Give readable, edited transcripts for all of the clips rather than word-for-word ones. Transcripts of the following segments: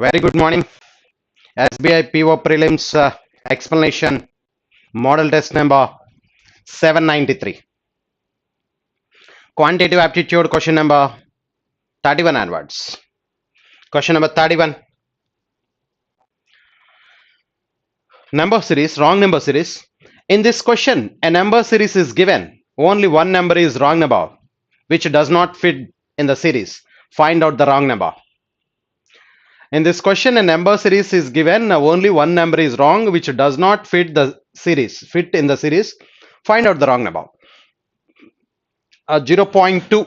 Very good morning. SBI PO Prelims explanation model test number 793. Quantitative aptitude question number 31 onwards. Question number 31. Number series, wrong number series. In this question, a number series is given. Only one number is wrong number, which does not fit in the series. Find out the wrong number. In this question, a number series is given. Only one number is wrong, which does not fit in the series. Find out the wrong number. 0.2,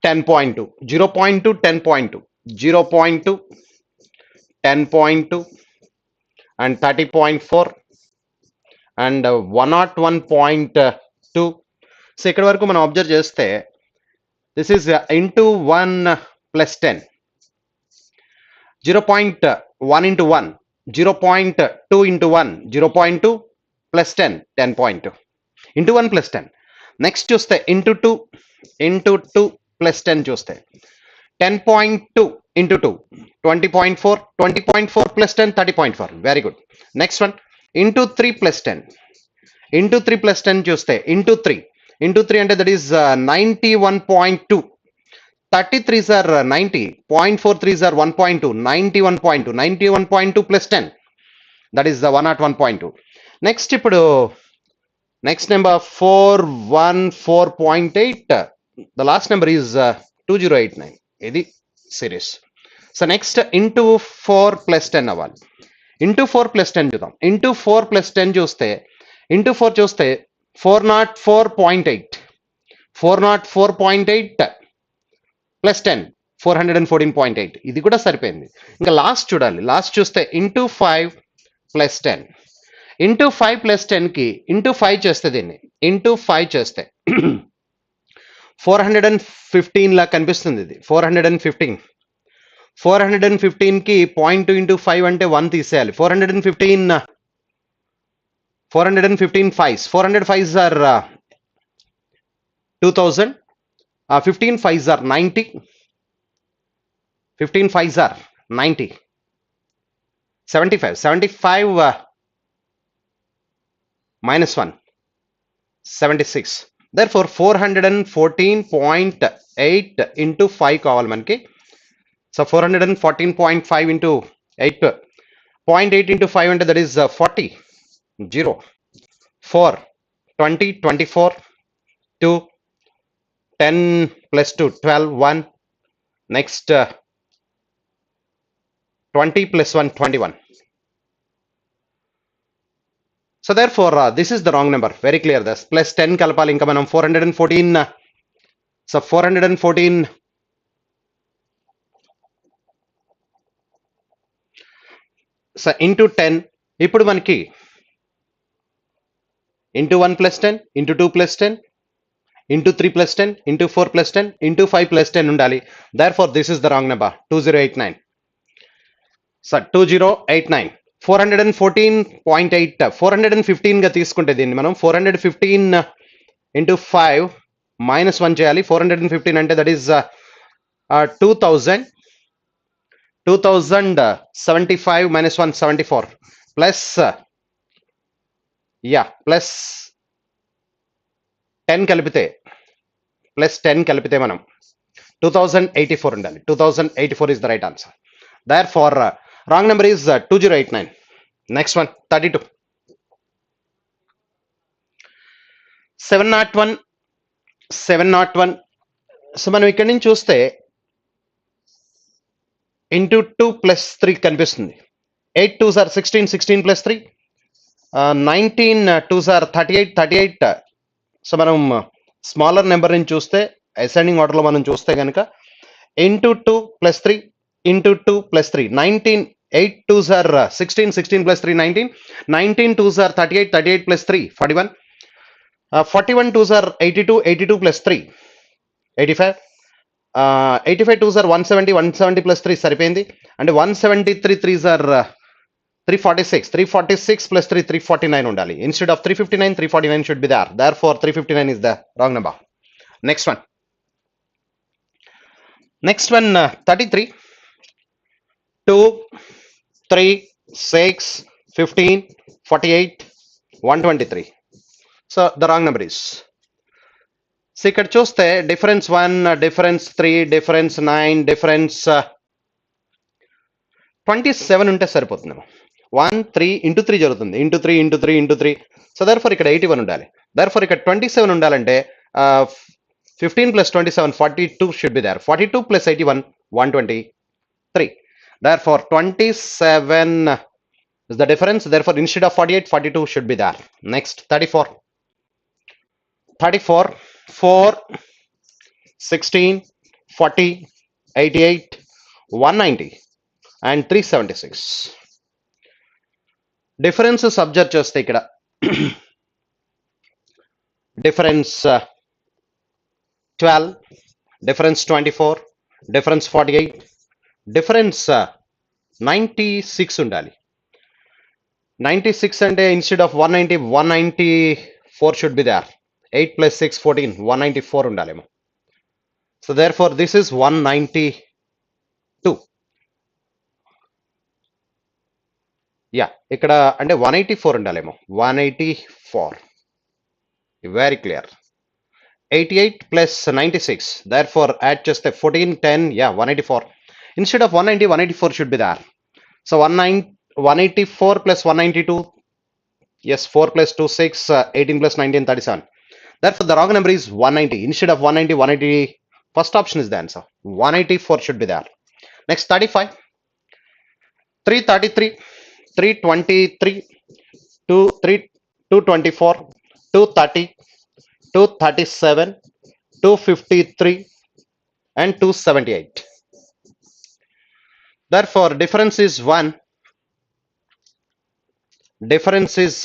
10.2, 0.2, 10.2, 0.2, 10.2, and 30.4, and 101.2. So ఇక్కడ వరకు మనం observe చేస్తే this is into 1 plus 10, 0.1 into 1, 0.2 into 1, 0.2 plus 10, 10.2 into 1 plus 10. Next చూస్తే into 2 plus 10 చూస్తే 10.2 into 2, 20.4, 20.4 plus 10, 30.4. Very good. Next one, into 3 plus 10. Into 3 plus 10 చూస్తే into 3 అంటే that is 91.2. 33s are 90, 0.43s are 1.2, 91.2, 91.2 plus 10, that is the 101.2. Next ఇప్పుడు next number 414.8, the last number is 2089. ఇది series. So next into 4 plus 10 అవ్వాలి. into 4 plus 10 చూద్దాం. into 4 plus 10 చూస్తే into 4 చూస్తే 404.8, 404.8 plus 10, 414.8. ఇది కూడా సరిపోయింది. ఇంకా లాస్ట్ చూడాలి. లాస్ట్ చూస్తే ఇంటూ 5 ప్లస్ 10, ఇంటూ 5 ప్లస్ 10కి ఇంటూ 5 చేస్తే దీన్ని ఇంటూ 5 చేస్తే 415 లా కనిపిస్తుంది. ఇది 415కి 0.2 ఇంటూ 5 అంటే 1 తీసేయాలి. 415 5s, 400 5s are 2000, 15 5s are 90, 15 5s are 90, 75 minus 1, 76. Therefore 414.8 into 5 కావాలి మనకి. సో 414.5 into 8, 0.8 into 5 అంటే that is 40, 0, 4, 20, 24, 2, 10 plus 2, 12, 1. Next 20 plus 1, 21. So therefore this is the wrong number. Very clear. This plus 10 kalapali inka manam 414. So 414 so into 10. ఇప్పుడు మనకి into 1 plus 10, into 2 plus 10, into 3 plus 10, into 4 plus 10, into 5 plus 10 ఉండాలి. Therefore this is the wrong number. 2089. So 2089. 414.8, 415 గా తీసుకుంటే దీన్ని మనం 415 into 5 minus 1 చేయాలి. 415 అంటే that is 2075 minus 1, 74 plus plus 10 కలిపితే ప్లస్ 10 కలిపితే మనం 2084 ఉండాలి. 2084 is the right answer. Therefore wrong number is 2089. Next one, 32. 701. So మనం ఇక్కడి నుంచి చూస్తే ఇంటూ 2 ప్లస్ 3 కనిపిస్తుంది. 8 2s are 16, 16 plus 3, 19 2s are 38, 38. So మనం స్మాలర్ నెంబర్ నుంచి చూస్తే అసెండింగ్ ఆర్డర్లో మనం చూస్తే కనుక into 2 plus 3 into 2 plus 3, 19, 8 2s are 16, 16 plus 3, 19, 19 2s are 38, 38 plus 3, 41, 41 2s are 82, 82 plus 3, 85, 85 2s are 170, 170 plus 3 సరిపోయింది. అంటే 173 3s are 346, 346 plus 3, 349 ఉండాలి. Instead of 359, 349 should be there. Therefore 359 is the wrong number. Next one, 33. 2, 3, 6, 15, 48, 123. So the wrong number is. So ఇక్కడ చూస్తే difference 1, difference 3, difference 9, difference 27 ఉంటే సరిపోతుందేమో. 1, 3 into 3 జరుగుతుంది. Into 3 into 3 into 3. So therefore ఇక్కడ 81 ఉండాలి. Therefore ఇక్కడ 27 ఉండాలంటే 15 plus 27, 42 should be there. 42 plus 81, 123. Therefore 27 is the difference. Therefore instead of 48, 42 should be there. Next 34. 34, 4, 16, 40, 88, 190 and 376. Differences observe చేస్తే ఇక్కడ difference 12, difference 24, difference 48, difference 96 ఉండాలి. 96 అంటే instead of 190, 194 should be there. 8 plus 6, 14, 194 ఉండాలేమో. So therefore this is 192. Yeah, ఇక్కడ అంటే 184 ఉండాలేమో. 184. Very clear. 88 plus 96. Therefore add just a 14, 10, yeah, 184. Instead of 190, 184 should be there. So 184 plus 192. Yes, 4 plus 2, 6, 18 plus 19, 37. Therefore the wrong number is 190. Instead of 190, 180, first option is the answer. 184 should be there. Next 35. 333, 323, 224, 230, 237, 253 and 278. Therefore difference is 1. Difference is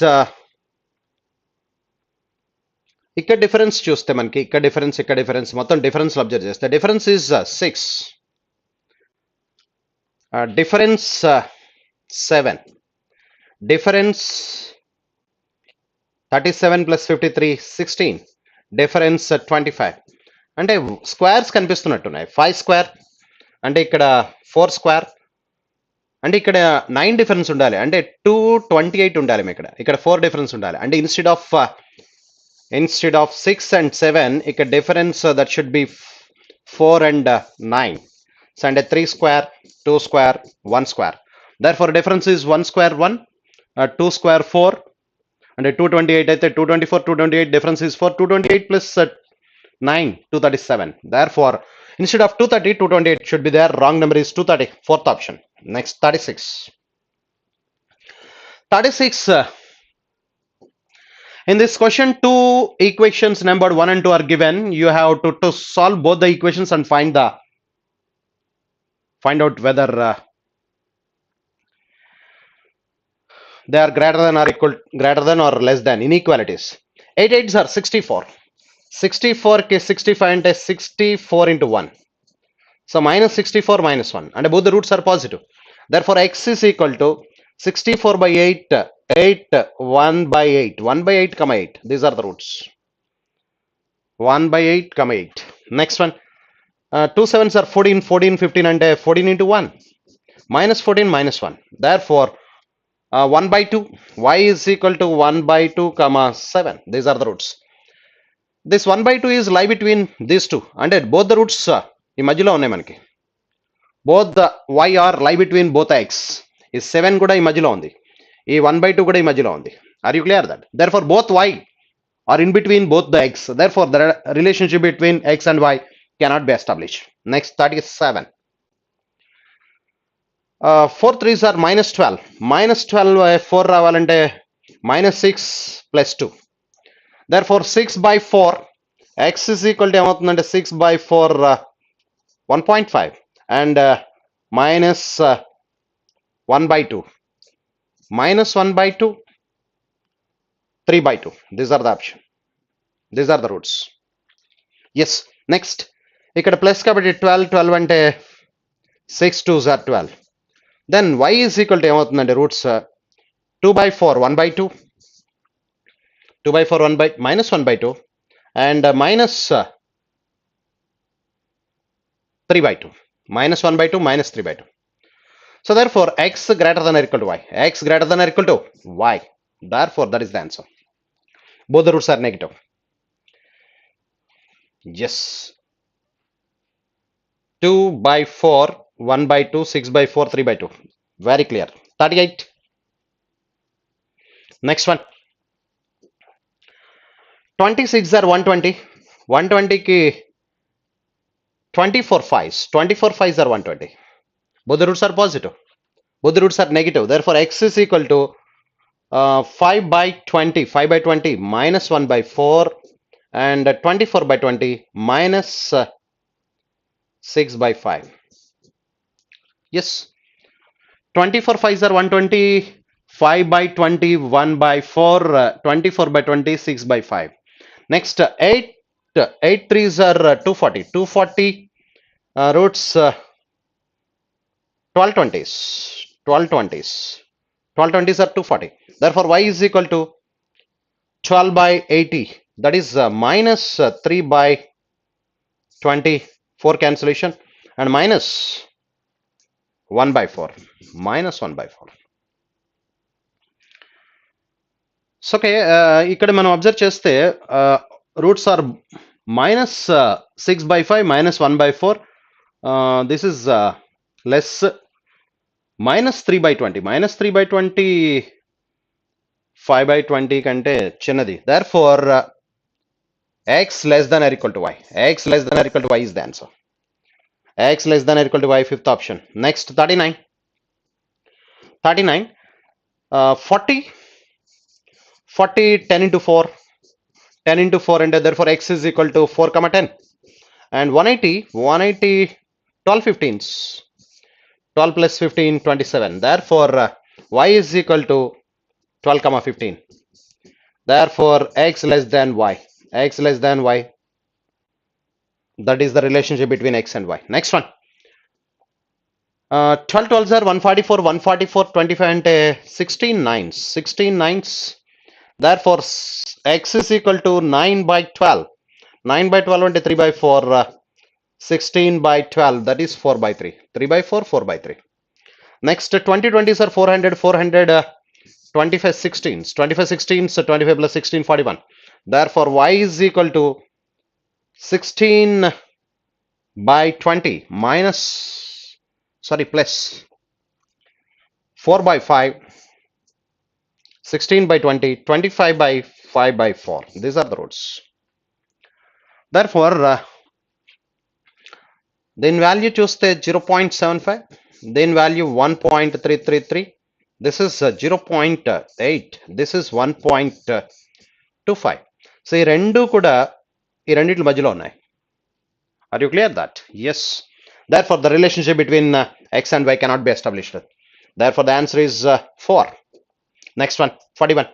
ఇక్కడ difference చూస్తే మనకి ఇక్కడ difference మొత్తం difference observe చేస్తే difference is 6, difference 7, difference 37 plus 53, 16, difference 25. అంటే squares కనిపిస్తున్నట్టున్నాయి. 5 square అంటే ఇక్కడ 4 square అంటే ఇక్కడ 9 డిఫరెన్స్ ఉండాలి. అంటే 228 ఉండాలి. ఇక్కడ 4 డిఫరెన్స్ ఉండాలి. అంటే instead of 6 and 7 ఇక్కడ difference that should be 4 and 9. So అంటే 3 square, 2 square, 1 square. Therefore difference is 1 square 1, 2 square 4 అంటే 228 అయితే 224, 228 difference is 4, 228 plus 9, 237. Therefore instead of 230, 228 should be there. Wrong number is 230, fourth option. Next 36. 36 in this question, two equations numbered 1 and 2 are given. You have to solve both the equations and find out whether they are greater than or less than inequalities. 8 8s are 64. 64 ke 65 అంటే 64 into 1. So minus 64 minus 1 and both the roots are positive. Therefore x is equal to 64 by 8, 8, 1 by 8, 1 by 8, 8. These are the roots. 1 by 8, 8. Next one, 2 7s are 14, 14, 15 and 14 into 1. Minus 14, minus 1. Therefore, 1 by 2, y is equal to 1 by 2, 7. These are the roots. This 1 by 2 is lie between these two. And both the roots, ఈ మధ్యలో ఉన్నాయి మనకి. Both the y are lie between both x. ఈ 7 కూడా ఈ మధ్యలో ఉంది. ఈ 1 by 2 కూడా ఈ మధ్యలో ఉంది. Are you clear that? Therefore, both y are in between both the x. Therefore, the relationship between x and y cannot be established. Next, 37. 4 3s are minus 12. Minus 12, 4 రావాలంటే minus 6 plus 2. Therefore, 6 by 4, x is equal to ఏమవుతుందంటే 6 by 4, 1.5 and minus 1 by 2. Minus 1 by 2, 3 by 2. These are the option. These are the roots. Yes. Next. ఇక్కడ plus కాబట్టి 12, 12 అంటే 6 2s are 12. Then y is equal to ఏమవుతుందంటే roots 2 by 4, 1 by 2. 2 by 4, 1 by minus 1 by 2 and minus 3 by 2. Minus 1 by 2, minus 3 by 2. So therefore, x greater than or equal to y. X greater than or equal to y. Therefore, that is the answer. Both the roots are negative. Yes. 2 by 4, 1 by 2, 6 by 4, 3 by 2. Very clear. 38. Next one. 26 are 120. 120 ki 24 5s. 24 5s are 120. Both the roots are positive. Both the roots are negative. Therefore, x is equal to 5 by 20. 5 by 20 minus 1 by 4 and 24 by 20 minus 6 by 5. Yes. 24 5s are 120. 5 by 20, 1 by 4, 24 by 20, 6 by 5. Next, 8 3s are 240. 240 roots 12 20s. 12 20s. 12 20s are 240. Therefore, y is equal to 12 by 80. That is minus 3 by 20. 4 cancellation. And minus 1 by 4. Minus 1 by 4. So, okay, ఇక్కడ మనం observe చేస్తే roots are minus 6 by 5 minus 1 by 4. This is less minus 3 by 20. Minus 3 by 20 5 by 20 కంటే చిన్నది. Therefore, x less than or equal to y. X less than or equal to y is the answer. X less than or equal to y, fifth option. Next, 39. 39. 40. 40, 10 into 4. 10 into 4 and therefore x is equal to 4 comma 10. And 180, 12 15s. 12 plus 15, 27. Therefore, y is equal to 12 comma 15. Therefore, x less than y. X less than y. That is the relationship between x and y. Next one. 12 12s are 144, 144, 25 and 16 9s. 16 9s. Therefore, x is equal to 9 by 12. 9 by 12 and 3 by 4. 16 by 12. That is 4 by 3. 3 by 4, 4 by 3. Next, 20 20s are 400, 400, 25 16s. 25 16s, 25 plus 16, 41. Therefore, y is equal to 16 by 20 minus, sorry, plus 4 by 5, 16 by 20, 25 by 5 by 4. These are the roots. Therefore, then value చూస్తే 0.75, then value 1.333. This is 0.8. This is 1.25. So ఈ రెండు కూడా ఈ రెండిట్ల మధ్యలో ఉన్నాయి. Are you clear that? Yes. Therefore, the relationship between x and y cannot be established. Therefore, the answer is 4. Next one, 41.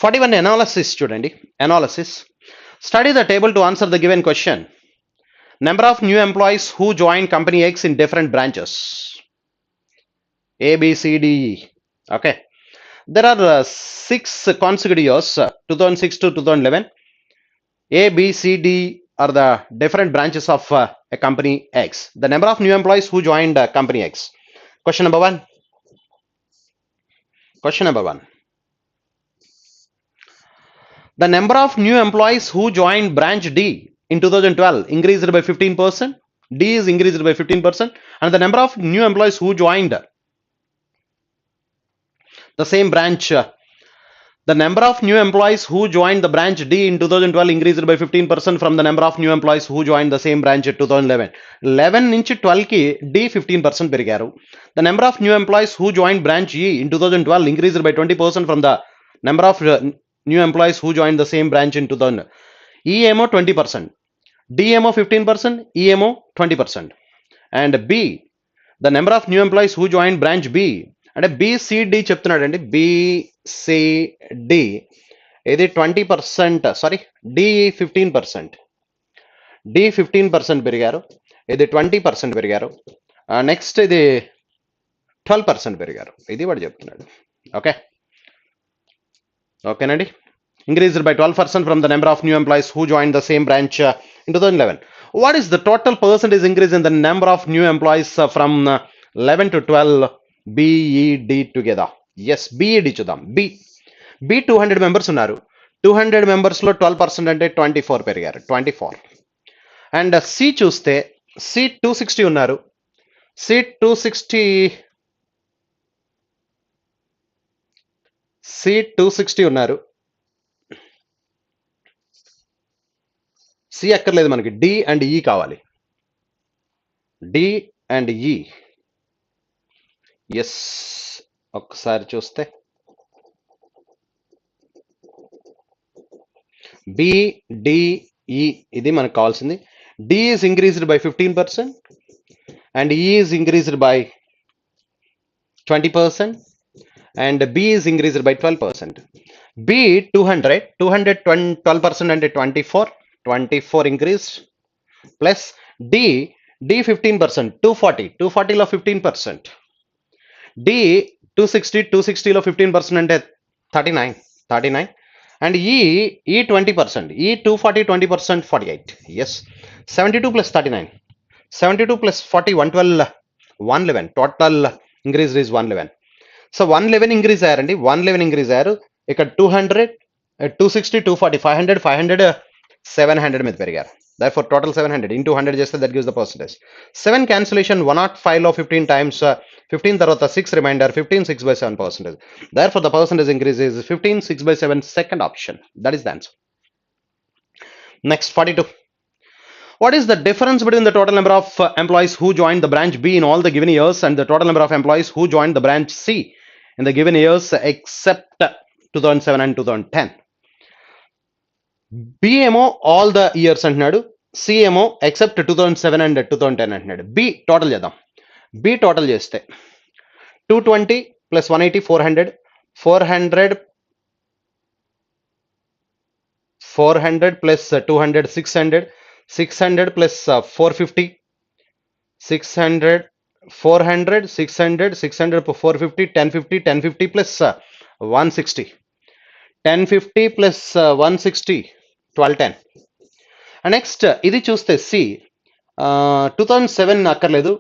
41 analysis చూడండి. Analysis. Study the table to answer the given question. Number of new employees who join company X in different branches. A, B, C, D, E. Okay. There are 6 consecutive years, 2006 to 2011. A, B, C, D are the different branches of a company X. The number of new employees who joined company X. Question number 1. Question number 1. The number of new employees who joined branch D in 2012 increased by 15%. D is increased by 15%. And the number of new employees who joined the same branch, the number of new employees who joined the branch D in 2012 increased by 15% from the number of new employees who joined the same branch in 2011. 11 నుంచి 12 కి D 15% పెరిగారు. The number of new employees who joined branch E in 2012 increased by 20% from the number of new employees who joined the same branch in 2000. E ఏమో 20%, D ఏమో 15%, E ఏమో 20%. And B, the number of new employees who joined branch B, అంటే BCD చెప్తున్నాడు అండి. BCD ఇది 20%, sorry D 15%. D 15% పెరిగారు, ఇది 20% పెరిగారు. నెక్స్ట్ ఇది 12% పెరిగారు. ఇది వాడు చెప్తున్నాడు. ఓకే ఓకేనండి. Increased by 12% from the number of new employees who joined the same branch in 2011. What is the total percentage increase in the number of new employees from 11 to 12 BED together. Yes, BED చూద్దాం. B 200 members ఉన్నారు. 200 మెంబర్స్లో 12% అంటే 24 పెరిగారు, 24. And C చూస్తే C 260 ఉన్నారు. C 260 ఉన్నారు. C అక్కర్లేదు మనకి, డి అండ్ ఈ కావాలి. డి అండ్ ఈ. ఎస్, ఒక్కసారి చూస్తే బిడిఈ ఇది మనకు కావాల్సింది. D is increased by 15% and E is increased by 20% and B is increased by 12%. B 200 12% అంటే 24 increased plus D 15%, 240 లో 15%. D 260 లో 15% అంటే 39 and E 20%, E 240 20% 48. Yes, 72 plus 39, 72 plus 40 111, total increase is 111. So 111 increase అయ్యారండి, 111 ఇంక్రీజ్ అయ్యారు. ఇక్కడ 200 260 240 500 700 మీద పెరిగారు. therefore total 700 into 100 చేస్తే that gives the percentage. 7 cancellation 105 లో 15 times 15 తర్వాత 6 remainder 15 6 by 7%. therefore the percentage increase is 15 6 by 7, second option. That is the answer. Next 42. What is the difference between the total number of employees who joined the branch B in all the given years and the total number of employees who joined the branch C in the given years except 2007 and 2010? B ఏమో all the years అంటున్నాడు, C ఏమో except 2007 and 2010 అంటున్నాడు. B total చేద్దాం. B total చేస్తే 220 plus 180 400 plus 200 600 plus 450 600 400 600 600 450 1050 plus 160 1050 plus 160 1210. And next ఇది చూస్తే C 2007 అక్కర్లేదు,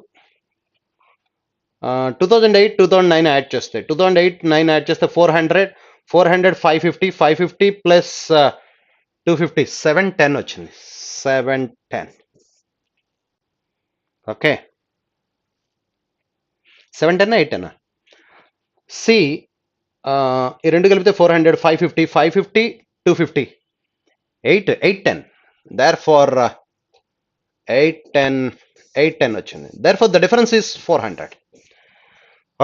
2008 2009 add చేస్తే 2008 యాడ్ చేస్తే 400 550 ప్లస్ 250 710 వచ్చింది, 710. ఓకే, 710 810. సి ఈ రెండు కలిపితే 400 550 250 810. therefore 810 వచ్చింది. therefore the difference is 400.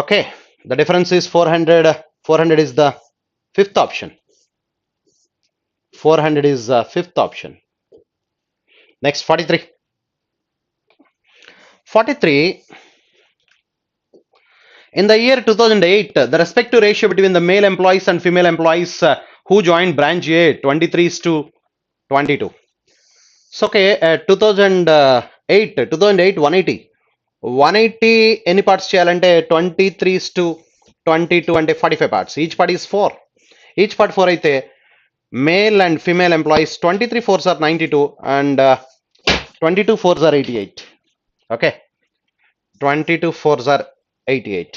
okay, the difference is 400 is the fifth option. 400 is the fifth option. Next 43. In the year 2008, the respective ratio between the male employees and female employees who joined branch A 23:22. So okay, 2008 180 ఎన్ని parts చేయాలంటే 23:22 అంటే 45 parts. Each part is 4. Each part 4 అయితే male and female employees 23 4s are 92 and 22 4s are 88. okay, 22 4s are 88.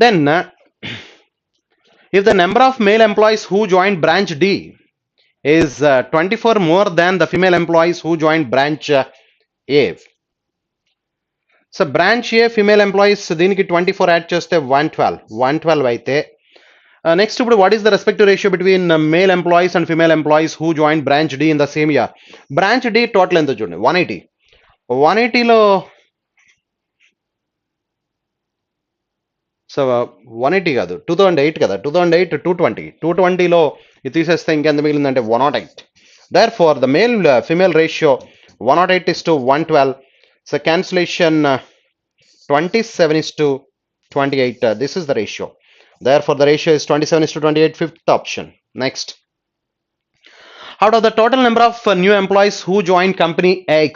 Then if the number of male employees who joined branch D is 24 more than the female employees who joined branch A. So branch A female employees దీనికి 24 add చేస్తే 112 అయితే next ఇప్పుడు what is the respective ratio between male employees and female employees who joined branch D in the same year? branch D total ఎంత చూడండి, 180లో so 180 కాదు 2008 కదా, 2008 220లో ఇది తీసేస్తే ఇంకెంత మిగిలిందంటే 108. therefore the male female ratio 108 is to 112. so cancellation 27 is to 28. This is the ratio. therefore the ratio is 27 is to 28, fifth option. Next, out of the total number of new employees who joined company X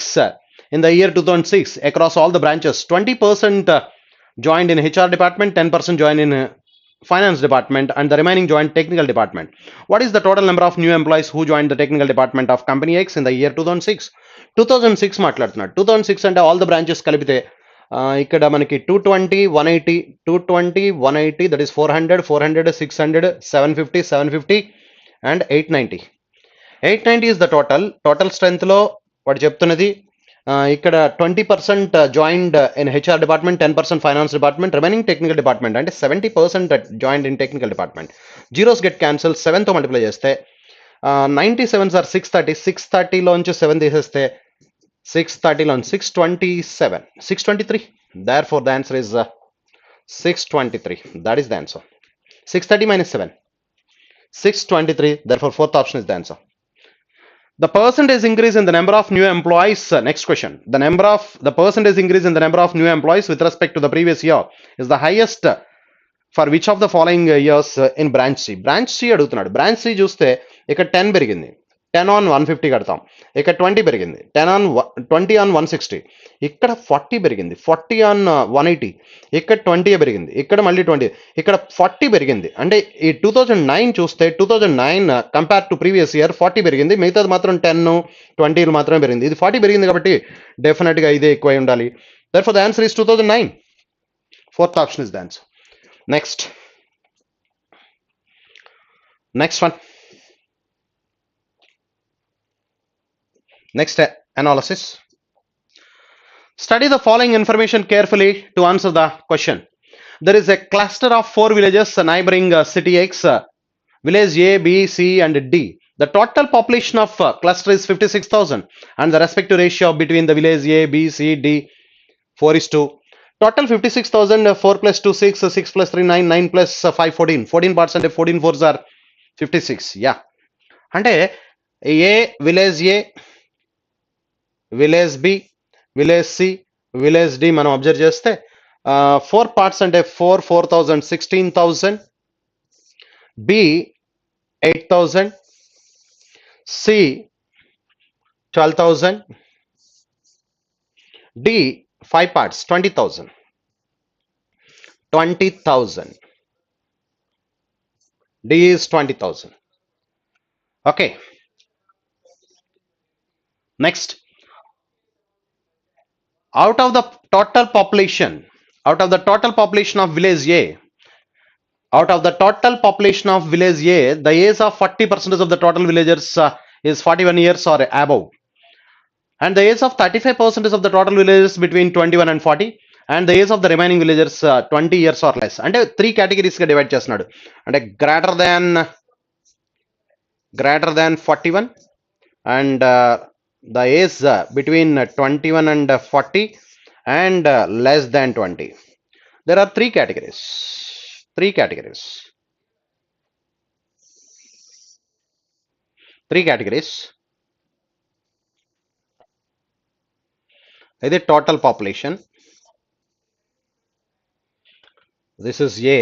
in the year 2006 across all the branches, 20% joined in HR department, 10% joined in finance department and the remaining joined technical department. What is the total number of new employees who joined the technical department of company X in the year 2006? 2006 మాట్లాడుతున్నాడు. 2006 అంటే all the branches కలిపితే ఇక్కడ మనకి 220, 180, that is 400, 600, 750 and 890. 890 is the total strength లో వాడు చెప్తున్నది. ఇక్కడ 20% joined in HR department, 10% finance department, remaining technical department, అంటే 70% joined in technical department. Zeros get cancel, 7తో మల్టిప్లై చేస్తే 97 ఆర్ 630, 630లోంచి 7 తీసేస్తే 630లోంచి 627, 623. Therefore the answer is 623. That is the answer. 630 minus 7, 623. Therefore fourth option is the answer. The percentage increase in the number of new employees. Next question. The percentage increase in the number of new employees with respect to the previous year is the highest for which of the following years in branch C. Branch C అడుగుతున్నాడు. branch C చూస్తే ఇక్కడ 10 పెరిగింది, 10 on 150 కడతాం. ఇక్కడ 20 పెరిగింది, 20 on 160. ఇక్కడ 40 పెరిగింది, 40 on 180. ఇక్కడ 20 పెరిగింది, ఇక్కడ మళ్ళీ 20. ఇక్కడ 40 పెరిగింది. అంటే ఈ 2009 చూస్తే 2009 కంపేర్ టు ప్రీవియస్ ఇయర్ 40 పెరిగింది, మిగతాది మాత్రం 10, 20 మాత్రమే పెరిగింది. ఇది 40 పెరిగింది కాబట్టి డెఫినెట్గా ఇదే ఎక్కువ ఉండాలి. Therefore the answer is 2009. Fourth option is the answer. Next one. Next analysis. Study the following information carefully to answer the question. There is a cluster of 4 villages neighboring city X, village A, B, C and D. The total population of cluster is 56,000 and the respective ratio between the village A, B, C, D 4:2. Total 56,000, 4 plus 2 6, 6 plus 3 9, 9 plus 5 14. 14 parts అంటే 14 fours are 56. Yeah. అంటే A, village A, village B, village C, village D మనం observe చేస్తే 4 parts అంటే 4, 4,000, 16,000, B 8,000, C 12,000, D 5 parts 20,000. 20,000. D is 20,000. Okay. Next. Out of the total population of village A, the age of 40% of the total villagers is 41 years or above. And the age of 35% of the total villagers between 21 and 40, and the age of the remaining villagers 20 years or less. అంటే 3 categories గా divide చేస్తున్నాడు. అంటే greater than 41 and the age between 21 and 40 and less than 20. There are 3 categories. ఇది total population. This is A.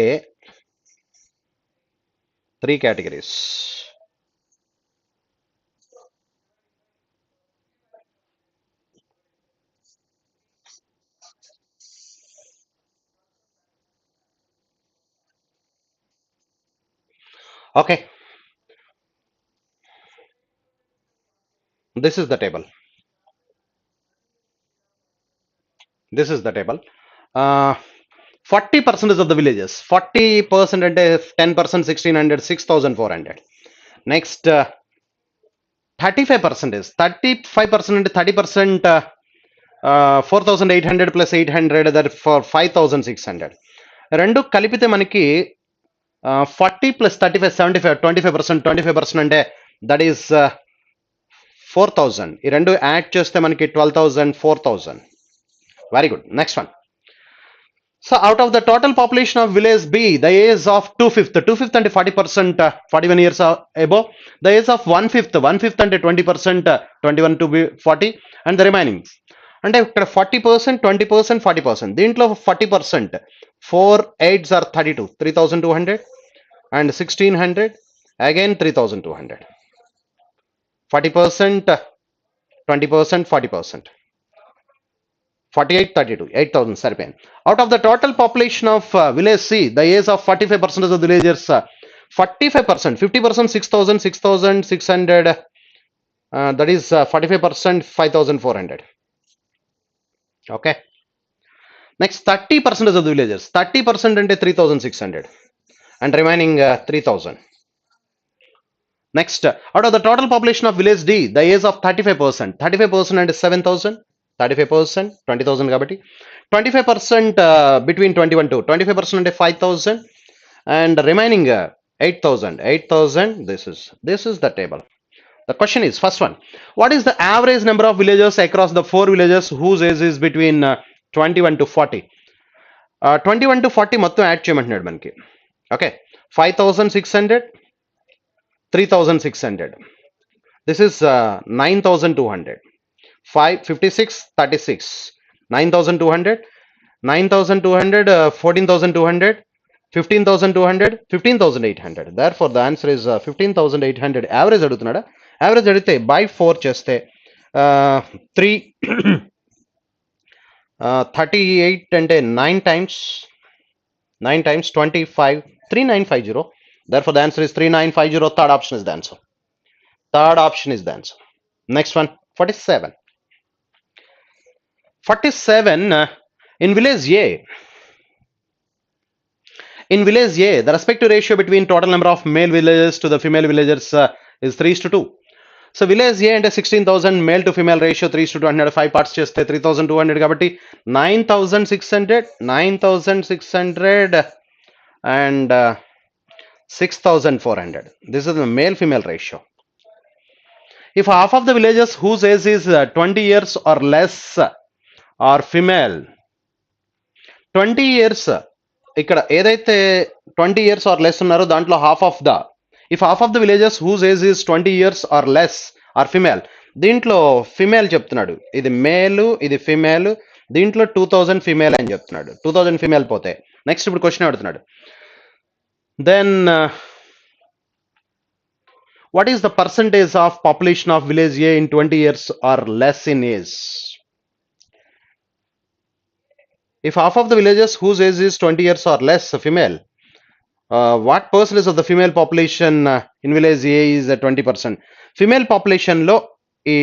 3 categories. Okay. This is the table. 40% of the villages. 40% అంటే 10%, 1,600, 6,400. Next 35% is 35% అంటే 30%, 4,800 plus 800, that for 5,600. రెండు కలిపితే మనకి 40 plus 35, 75, 25% అంటే that is 4,000. ఈ రెండు add చేస్తే మనకి 12,000, 4,000. Very good. Next one. So out of the total population of village B, the age of 2/5 అంటే 40%, 41 years above. The age of 1/5 అంటే 20%, 21 to 40, and the remaining అంటే ఇక్కడ 40%, 20%, 40%. దీంట్లో 40%, 4 8s are 32, 3,200 and 1,600, again 3,200. 40%, 20%, 40%. 48, 32, 8,000 సరిపోయింది. Out of the total population of village C, the age of 45% of the villagers, 45%, 50%, 6,000, 6,600, that is 45%, 5,400. Okay. Next 30% of the villages. 30% అంటే 3,600 and remaining 3,000. Next, out of the total population of village D, the age of 35%. 35% and 7,000. 35%, 20,000 kabatti. 25% between 21 to 25% and 5,000 and remaining 8,000. 8,000. This is the table. The question is first one. What is the average number of villagers across the 4 villages whose age is between 21 to 40? 21 to 40 మొత్తం add చేయమంటున్నాడు మనకి. Okay 5,600 3,600. This is 9,200. 56, 36. 9,200. 9,200, 14,200. 15,200. 15,800. Therefore, the answer is 15,800. Average అడుగుతున్నాడా? Average అడిగితే by 4 చేస్తే 3 38 అంటే 9 times 25 3950. Therefore, the answer is 3950. Third option is the answer. Third option is the answer. Next one, 47. 47 in village A. In village A, the respective ratio between total number of male villagers to the female villagers is 3:2. So village A అంటే 16,000, male to female ratio 3:2 అంటున్నాడు. 5 parts చేస్తే 3,200 కాబట్టి 9,600 and 6,400. This is the male female ratio. If half of the villagers whose age is 20 years or less are female, 20 years ఇక్కడ ఏదైతే 20 years or less ఉన్నారో దాంట్లో half of the villagers whose age is 20 years or less are female, దీంట్లో female చెప్తున్నాడు. ఇది మేలు ఇది female, దీంట్లో 2,000 ఫిమేల్ అని చెప్తున్నాడు. 2,000 ఫిమేల్ పోతే నెక్స్ట్ ఇప్పుడు క్వశ్చన్ అడుగుతున్నాడు. Then what is the percentage of population of village A in 20 years or less in age? If half of the villagers whose age is 20 years or less female, what percentage of the female population in village A is 20%? Female population లో ఈ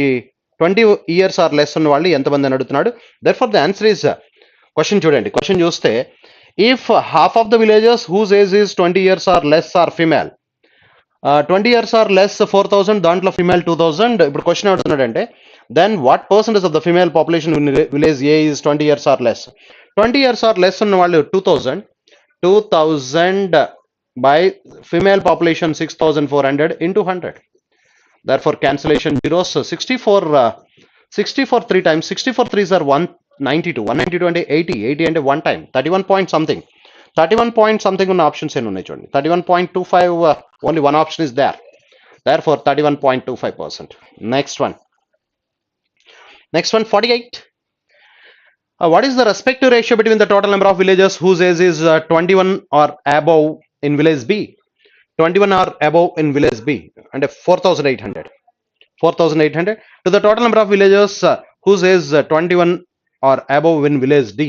20 years or less ఉన్న వాళ్ళు ఎంతమంది అని అడుగుతున్నాడు. Therefore the answer is question చూడండి. Question చూస్తే if half of the villagers whose age is 20 years or less are female, 20 years or less 4,000, దాంట్లో ఫిమేల్ 2,000. ఇప్పుడు క్వశ్చన్ అడుగుతున్నాడు అంటే then what percentage of the female population in village A is 20 years or less? 20 years or less ఉన్న వాళ్ళు 2,000 by female population 6,400 into 100. Therefore cancellation zeros. 64 3 times 64 3s are 192. 192 అంటే 80 అంటే 1 time 31 point something. 31 point something ఉన్న options ఎన్ని ఉన్నాయి చూడండి. 31.25 only one option is there. Therefore 31.25%. Next one 48. What is the respective ratio between the total number of villagers whose age is 21 or above in village B? 21 or above in village B and 4,800 to the total number of villagers whose age 21 or above in village D.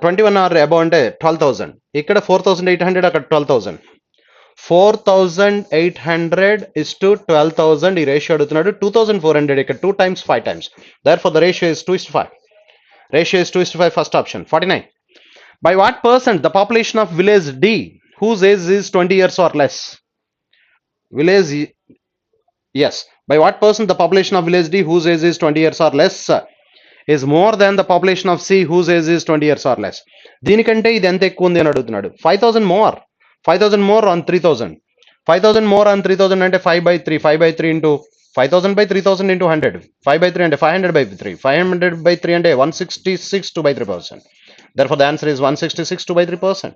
21 or above అంటే 12,000. ఇక్కడ 4,800, అక్కడ 12,000. 4,800 is to 12,000. ఈ ratio అడుగుతున్నాడు. 2,400 ఇక్కడ 2 times 5 times. Therefore the ratio is 2:5. Ratio is 2:5. First option. 49. By what percent the population of village D whose age is 20 years or less? Village, yes. By what percent the population of village D whose age is 20 years or less is more than the population of C whose age is 20 years or less? దీనికంటే ఇది ఎంత ఎక్కువ ఉంది అని అడుగుతున్నాడు. 5,000 more. 5,000 more on 3,000. 5,000 more on 3,000 అంటే 5/3. 5/3 into 5,000 by 3,000 into 100. 5/3 అంటే 500 by 3. 500 by 3 అంటే 166 2/3%. Therefore the answer is 166 2/3%.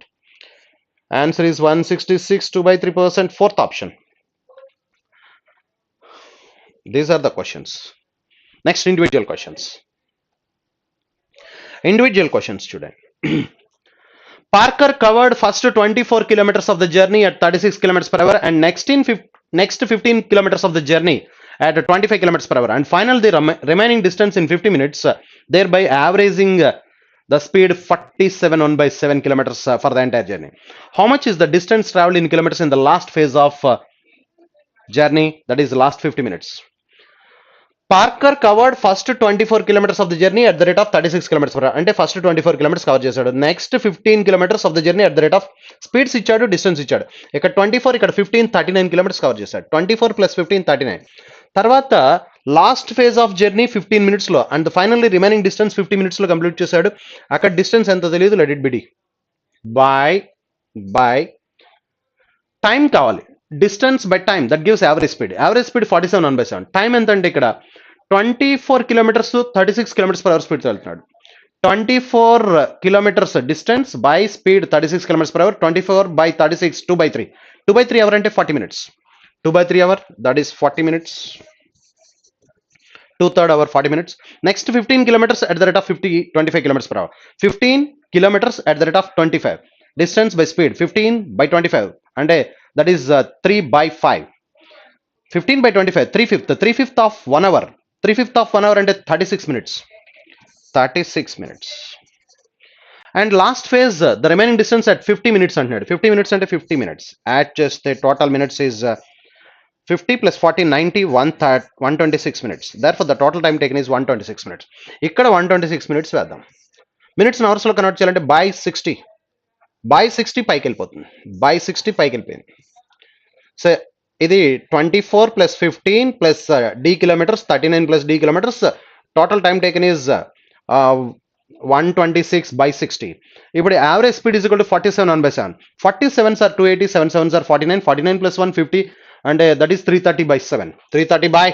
Answer is 166 2/3%. Fourth option. These are the questions. Next, individual questions. Individual questions, student. Parker covered first 24 kilometers of the journey at 36 kilometers per hour and next 15 kilometers of the journey at 25 kilometers per hour and finally the remaining distance in 50 minutes, thereby averaging the speed 47.1/7 kilometers for the entire journey. How much is the distance traveled in kilometers in the last phase of journey, that is the last 50 minutes? Parker covered first 24 kilometres of the journey at the rate of 36 kilometres per hour. అంటే first 24 kilometres cover చేశాడు. Next 15 kilometres of the journey at the rate of speeds ఇచ్చాడు, distance ఇచ్చాడు. ఇక్కడ 24, ఇక్కడ 15, 39 kilometres cover చేశాడు. 24 plus 15 39. తర్వాత last phase of journey 15 minutes లో and finally remaining distance 50 minutes లో కంప్లీట్ చేశాడు. అక్కడ డిస్టెన్స్ ఎంత తెలియదు, let it be D by time కావాలి. Distance by time that gives average speed. Average speed 47 1/7. టైం ఎంత అంటే ఇక్కడ 24 kilometers 36 kilometres per hour speed వెళ్తున్నాడు. 24 kilometers distance by speed 36 kilometres per hour. 24 by 36 2/3. 2/3 hour అంటే 40 minutes. 2/3 hour that is 40 minutes. 2/3 hour 40 minutes. Next 15 kilometers at the rate of 25 kilometers per hour. 15 kilometers at the rate of 25. Distance by speed 15 by 25 and that is 3 by 5. 15 by 25 3/5 of 1 hour. 3/5 of 1 hour and 36 minutes. 36 minutes. And last phase the remaining distance at 50 minutes అంటున్నాడు. 50 minutes అంటే 50 minutes. Add just the total minutes is 50 plus 40 90 126 minutes. Therefore the total time taken is 126 minutes. ఇక్కడ 126 minutes వేద్దాం. Minutes hours లో convert చేయాలంటే by 60 పైకి వెళ్ళిపోతుంది. By 60 పైకి వెళ్ళిపోయింది. సో ఇది 24 plus 15 plus D kilometres 39 plus D kilometres. Total time taken is 126 by 60. ఇప్పుడు average speed is equal to 47 1/7. 47s are 280, 7/7s are 49, 49 plus 1 50 and that is 330 by 7. 330 by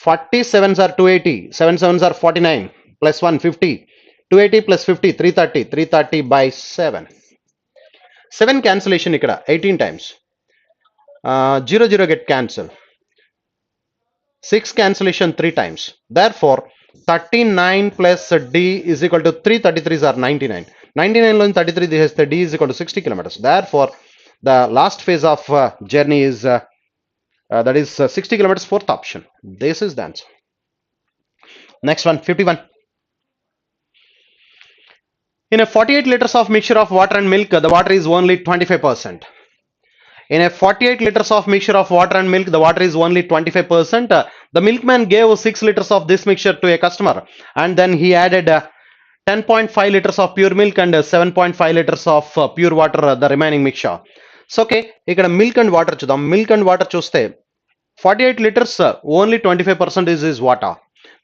47s are 280, 7/7s are 49 plus 1 50, 280 plus 50 330, 330 by 7. 7 cancellation ఇక్కడ 18 times. 0 get cancel. 6 cancellation 3 times. Therefore 39 plus D is equal to 333s are 99. 99 లో 33 తీసేస్తే D is equal to 60 kilometers. Therefore the last phase of journey is that is 60 kilometers, fourth option. This is the answer. Next one 51. In a 48 liters of mixture of water and milk, the water is only 25%. In a 48 liters of mixture of water and milk, the water is only 25%. The milkman gave 6 liters of this mixture to a customer and then he added 10.5 liters of pure milk and 7.5 liters of pure water, the remaining mixture. So okay, ఇక్కడ milk and water చూద్దాం. Milk and water చూస్తే 48 liters only 25% is water.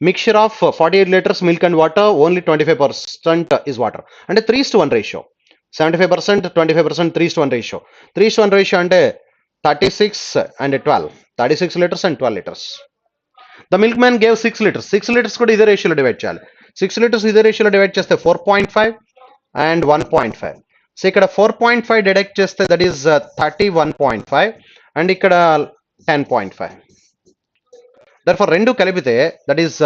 Mixture of 48 liters milk and water only 25% is water. అంటే 3:1 ratio. 75% 25% 3:1 ratio. 3:1 ratio అంటే 36 and 12. 36 liters and 12 liters. The milkman gave 6 liters. 6 liters కూడా ఇదే రేషియోలో divide చేయాలి. 6 liters ఇదే రేషియోలో డివైడ్ చేస్తే 4.5 and 1.5. సో ఇక్కడ 4.5 డిడక్ట్ చేస్తే దట్ ఈస్ 31.5 అండ్ ఇక్కడ 10.5. దర్ఫోర్ రెండు కలిపితే దట్ ఈస్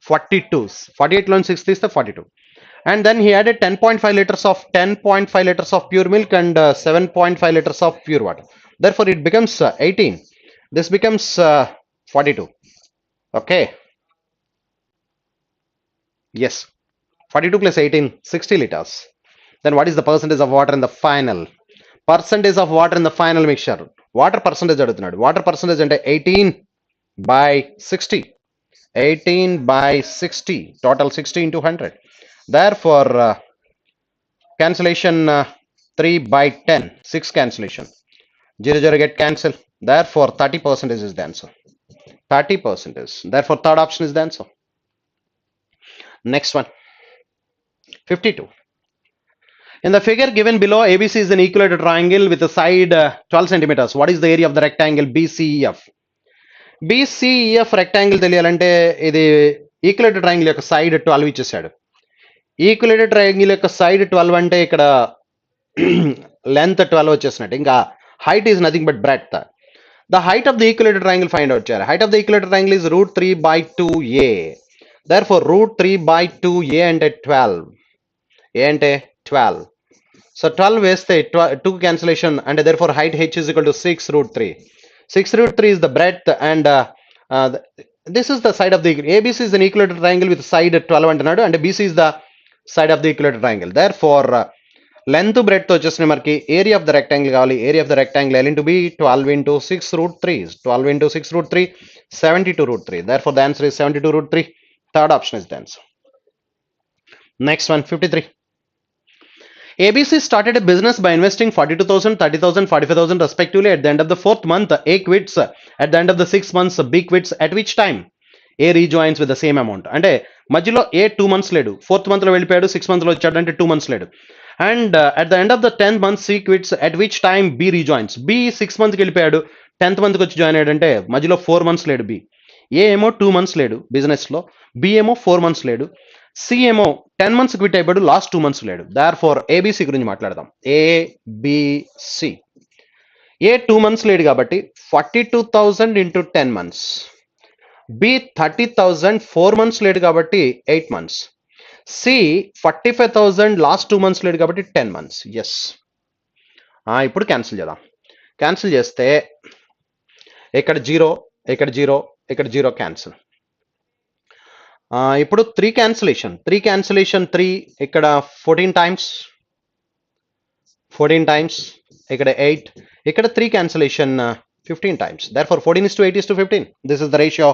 42. 48 లో 6 తీస్తే 42. And then he added 10.5 liters of 10.5 liters of pure milk and 7.5 liters of pure water. Therefore it becomes 18. This becomes 42. Okay. Yes. 42 plus 18 60 liters. Then what is the percentage of water in the final? Percentage of water in the final mixture. Water percentage adugutunnadu. Water percentage ante 18 by 60. 18 by 60. Total 60 into 100. Therefore cancellation 3 by 10. 6 cancellation. 0 get cancel. Therefore 30% is the answer. 30%. Therefore third option is the answer. Next one 52. In the figure given below, ABC is an equilateral triangle with a side 12 centimeters. What is the area of the rectangle BCEF? BCEF rectangle తెలియాలంటే ఇది ఈక్వలేటెడ్ triangle యొక్క side 12 ఇచ్చేసాడు. ఈక్వలేటెడ్ triangle యొక్క side 12 అంటే ఇక్కడ length 12 వచ్చేసినట్టు. ఇంకా height is nothing but breadth. The height of the equilateral triangle find out చేయాలి. Height of the equilateral triangle is √3 by 2a. Therefore √3 by 2a అంటే 12. a అంటే 12. So 12 వేస్తే 2 cancellation and therefore height h is equal to 6√3. 6√3 is the breadth and this is the side of the ABC is an equilateral triangle with side 12 అంటున్నాడు and BC is the side of the equilateral triangle. Therefore length breadth వచ్చేసిన మనకి area of the rectangle కావాలి. Area of the rectangle L into B 12 into 6√3 12 into 6√3. 72 root 3. Therefore, the answer is 72 root 3. Third option is the answer. Next one, 53. ABC started a business by investing 42,000, 30,000, 45,000 respectively. At the end of the fourth month, A quits. At the end of the 6 months, B quits. At which time A rejoins with the same amount. అంటే మధ్యలో A 2 months లేడు, 4th month లో వెళ్ళిపోయాడు, 6 months లో వచ్చాడు అంటే 2 months లేడు. And at the end of the 10th month C quits. At which time B rejoins. B 6 months కి వెళ్ళిపోయాడు, 10th month కి వచ్చి జాయిన్ అయ్యాడు అంటే మధ్యలో 4 months లేడు B. A ఏమో 2 months లేడు బిజినెస్ లో, B ఏమో 4 months లేడు, సి ఏమో 10 months క్విట్ అయిపోయాడు, లాస్ట్ 2 months లేడు. దేర్ ఫార్ ఏబిసి గురించి మాట్లాడదాం. ఏబిసి ఏ 2 months లేడు కాబట్టి 42,000 ఇంటూ 10 months. బి 30,000 4 months లేడు కాబట్టి 8 months. సి 45,000 లాస్ట్ 2 months లేడు కాబట్టి 10 months. ఎస్. ఇప్పుడు క్యాన్సిల్ చేద్దాం. క్యాన్సిల్ చేస్తే ఇక్కడ 0, ఇక్కడ 0, ఇక్కడ 0 క్యాన్సిల్. ఇప్పుడు 3 cancellation 3 ఇక్కడ 14 times, 14 times, ఇక్కడ 8, ఇక్కడ 3 cancellation 15 times. Therefore 14:8:15. This is the ratio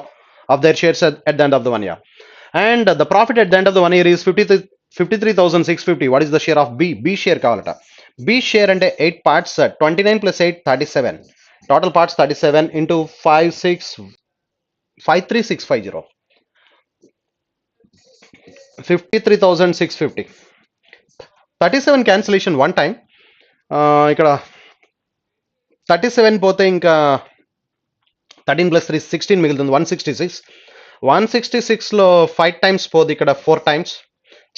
of their shares at the end of the 1 year. And the profit at the end of the 1 year is 53,650. What is the share of B? B share కావాలట. B share అంటే 8 parts, 29 plus 8 37. Total parts 37 into 53,650. 53,650. 37 cancellation one time. ఇక్కడ 37 పోతే ఇంకా 13 plus 3 16 మిగులుతుంది, 166. 166లో 5 times పోదు, ఇక్కడ 4 times,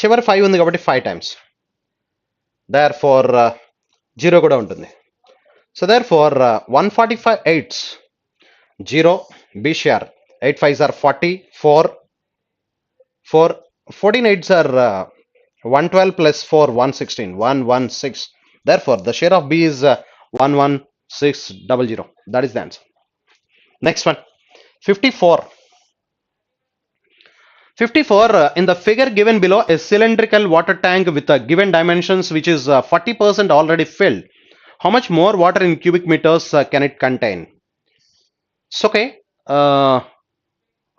చివరి 5 ఉంది కాబట్టి 5 times. దేర్ ఫార్ 0 కూడా ఉంటుంది. So therefore 145 8s 0 B share. 8 5s are 40, 4 14 8s are 112 plus 4 116, 116. Therefore the share of B is 11600. That is the answer. Next one, 54. 54, in the figure given below, a cylindrical water tank with given dimensions which is 40% already filled. How much more water in cubic meters can it contain? So okay,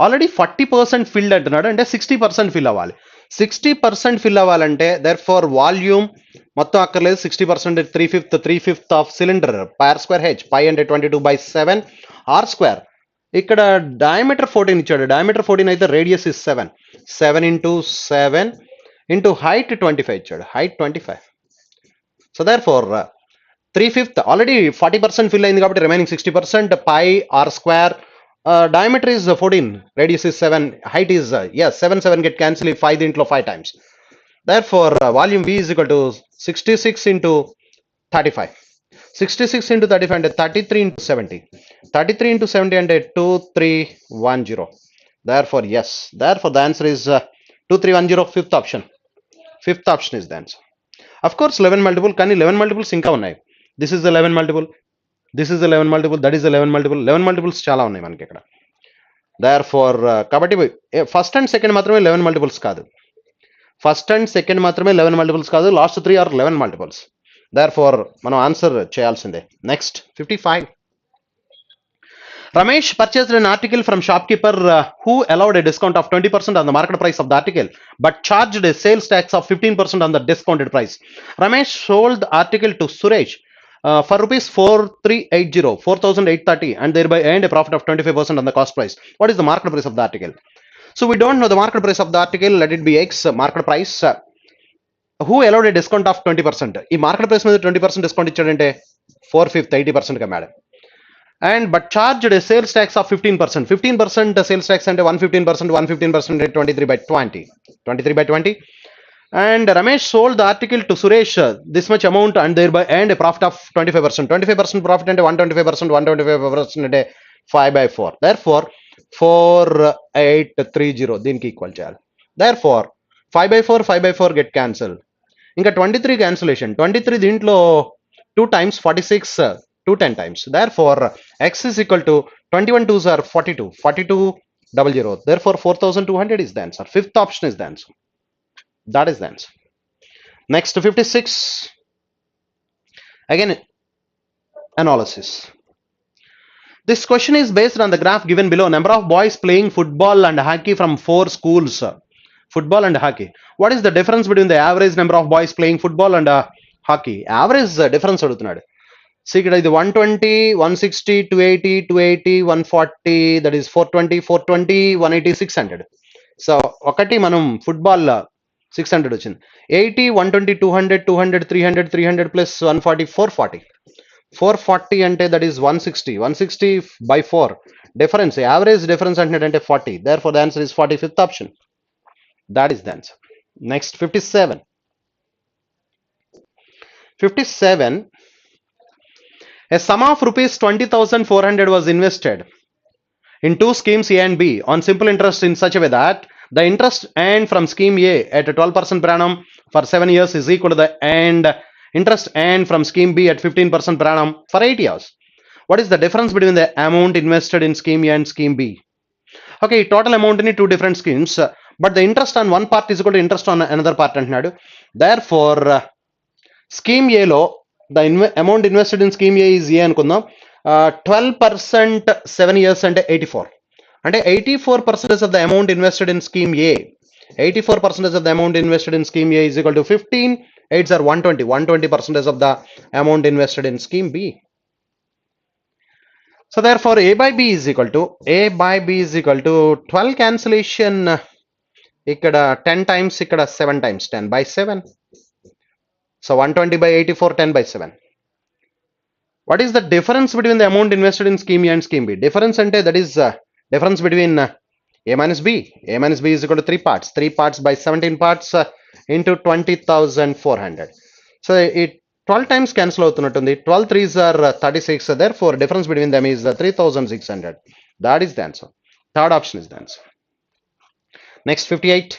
already 40% filled అంటున్నాడు అంటే 60% fill అవ్వాలి. 60% fill అవ్వాలంటే there far volume మొత్తం అక్కర్లేదు, 60% 3/5 of cylinder pi square H, pi అంటే 22/7 are square. ఇక్కడ diameter 14 ఇచ్చాడు, diameter 14 అయితే radius is 7 into 7 into height 25 ఇచ్చాడు, height 25. So therefore 3/5 already 40% fill అయింది కాబట్టి remaining 60% pi r square. Diameter is 14, radius is 7, height is 7 get cancel 5 into 5 times. Therefore volume V is equal to 66 into 35. 66 into 35 and 33 into 70. 33 into 70 and 2310. Therefore yes. Therefore the answer is 2310. Fifth option. Fifth option is the answer. Of course 11 multiple, కానీ 11 multiples ఇంకా ఉన్నాయి. This is 11 multiple. This is 11 multiple, that is 11 multiple. 11 multiples చాలా ఉన్నాయి మనకి ఇక్కడ. There far కాబట్టి first and second మాత్రమే 11 multiples కాదు, ఫస్ట్ అండ్ సెకండ్ మాత్రమే 11 multiples కాదు, last 3 or 11 multiples. Therefore మనం ఆన్సర్ చేయాల్సిందే. Next 55. Ramesh purchased an article from shopkeeper who allowed a discount of 20% on the market price of the article but charged a sales tax of 15% on the discounted price. Ramesh sold the article to Suresh for rupees 4,830 and thereby earned a profit of 25% on the cost price. What is the market price of the article? So we don't know the market price of the article. Let it be X market price. Who allowed a discount of 20%? ఈ market price మీద 20% discount ఇచ్చాడంటే 4/5 80% గా madam. And but charged a sales tax of 15%. 15% sales tax అంటే 115% అంటే 23/20. 23/20. And Ramesh sold the article to Suresh this much amount and thereby earned a profit of 25%. 25% profit అంటే 125% అంటే 5/4. Therefore 4830 దీనికి equal చేయాలి. Therefore 5/4 get cancelled. ఇంకా 23 cancellation. 23 దీంట్లో 2 times 46 2 10 times. Therefore x is equal to 21 2s are 42. 4200. Therefore 4200 is the answer. Fifth option is the answer. That is the answer. Next 56. Again analysis. This question is based on the graph given below. Number of boys playing football and hockey from 4 schools. Football and hockey. What is the difference between the average number of boys playing football and hockey? Average difference అడుగుతున్నాడు. So ఇక్కడ ఇది 120, 160, 280, 280, 140, that is 420, 420, 180, 600. So ఒకటి మనం football 600 వచ్చింది. 80, 120, 200, 200, 300, 300 plus 140, 440. 440 అంటే that is 160. 160 by 4. Difference, average difference అంటే 40. Therefore the answer is 45th option. That is the answer. Next 57. 57. A sum of rupees 20,400 was invested in two schemes A and B on simple interest in such a way that the interest earned from scheme A at 12% per annum for 7 years is equal to the interest earned from scheme B at 15% per annum for 8 years. What is the difference between the amount invested in scheme A and scheme B? Okay, total amount in two different schemes, but the interest on one part is equal to interest on another part అంటున్నాడు. Therefore scheme A లో the amount invested in scheme A is A అనుకుందాం. 12% 7 years అంటే 84. అంటే 84% of the amount invested in scheme A. 84% of the amount invested in scheme A is equal to 15. 8s are 120. 120% of the amount invested in scheme B. So therefore A by B is equal to 12 cancellation. ఇక్కడ 10 times, ఇక్కడ 7 times, 10 by 7. So 120 by 84, 10 by 7. What is the difference between the amount invested in scheme A and scheme B? Difference ante that is difference between A minus B. A minus B is equal to 3 parts. 3 parts by 17 parts into 20,400. So it 12 times cancel అవుతున్నట్టుంది. 12 3s are 36. Therefore difference between them is 3,600. That is the answer. Third option is the answer. Next 58.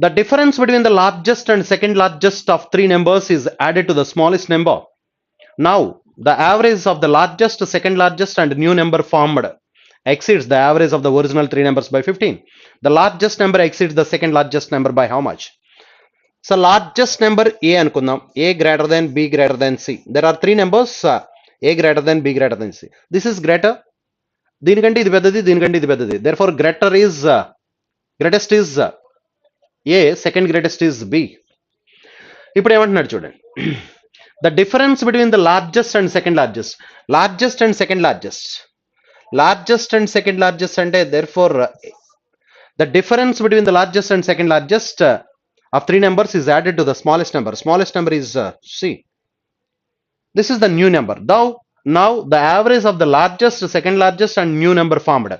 The difference between the largest and second largest of three numbers is added to the smallest number. Now the average of the largest, second largest and new number formed exceeds the average of the original three numbers by 15. The largest number exceeds the second largest number by how much? So largest number A అనుకుందాం. A greater than B greater than C. There are three numbers A greater than B greater than C. This is greater. దీనికంటే ఇది పెద్దది, దీనికంటే ఇది పెద్దది. Therefore greatest is A, second greatest is B. ఇప్పుడు ఏమంటున్నాడు చూడండి. The difference between the largest and second largest. Largest and second largest. Largest and second largest అంటే therefore the difference between the largest and second largest of three numbers is added to the smallest number. Smallest number is C. This is the new number. Now the average of the largest, second largest and new number formed.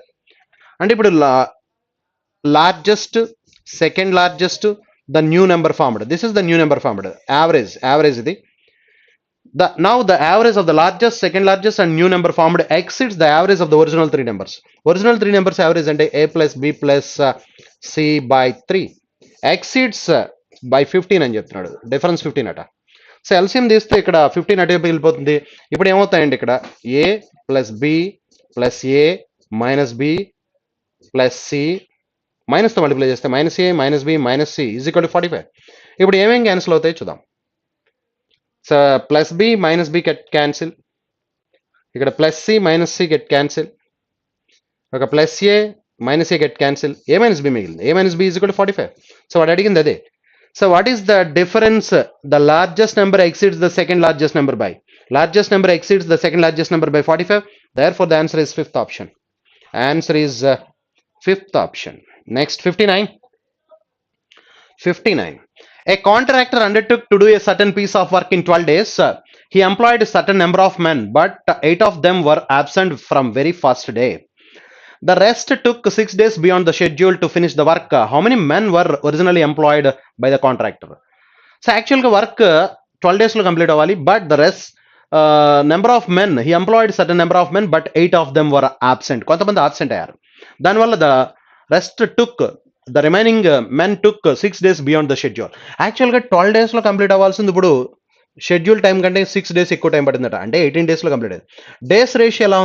అంటే ఇప్పుడు largest, second largest, the new number formed. This is the new number formed. Average ఇది. Now the average of the largest, second largest and new number formed exceeds the average of the original three numbers. Original three numbers average అంటే A plus B plus C by 3. Exceeds by 15 అని చెప్తున్నాడు. Difference 15 అట. So LCM తీస్తే ఇక్కడ 15 అటు వెళ్ళిపోతుంది. ఇప్పుడు ఏమవుతాయండి ఇక్కడ A plus B plus A minus B plus C మైనస్తో మల్టిప్లై చేస్తే minus A minus B minus C is equal to 45. ఇప్పుడు ఏమేం క్యాన్సిల్ అవుతాయి చూద్దాం. So plus B minus B get cancel. ఇక్కడ plus C minus C get cancel. ఒక plus A minus A get cancel. A minus B మిగిలింది. A minus B is equal to 45. So వాడు అడిగింది అదే. So what is the difference? The largest number exceeds the second largest number by. Largest number exceeds the second largest number by 45. Therefore the answer is fifth option. Answer is fifth option. Next 59. 59. A contractor undertook to do a certain piece of work in 12 days. He employed a certain number of men, but 8 of them were absent from very first day. The rest took 6 days beyond the schedule to finish the work. How many men were originally employed by the contractor? So actually work 12 days lo complete avali, but the rest number of men, he employed certain number of men, but 8 of them were absent. కొంతమంది absent అయ్యారు. దానివల్ల the rest took, the remaining men took 6 days beyond the schedule. యాక్చువల్గా 12 days లో complete అవ్వాల్సింది ఇప్పుడు schedule time కంటే 6 days ఎక్కువ time పడిందట. అంటే 18 days లో కంప్లీట్ అయింది. డేస్ రేషియో ఎలా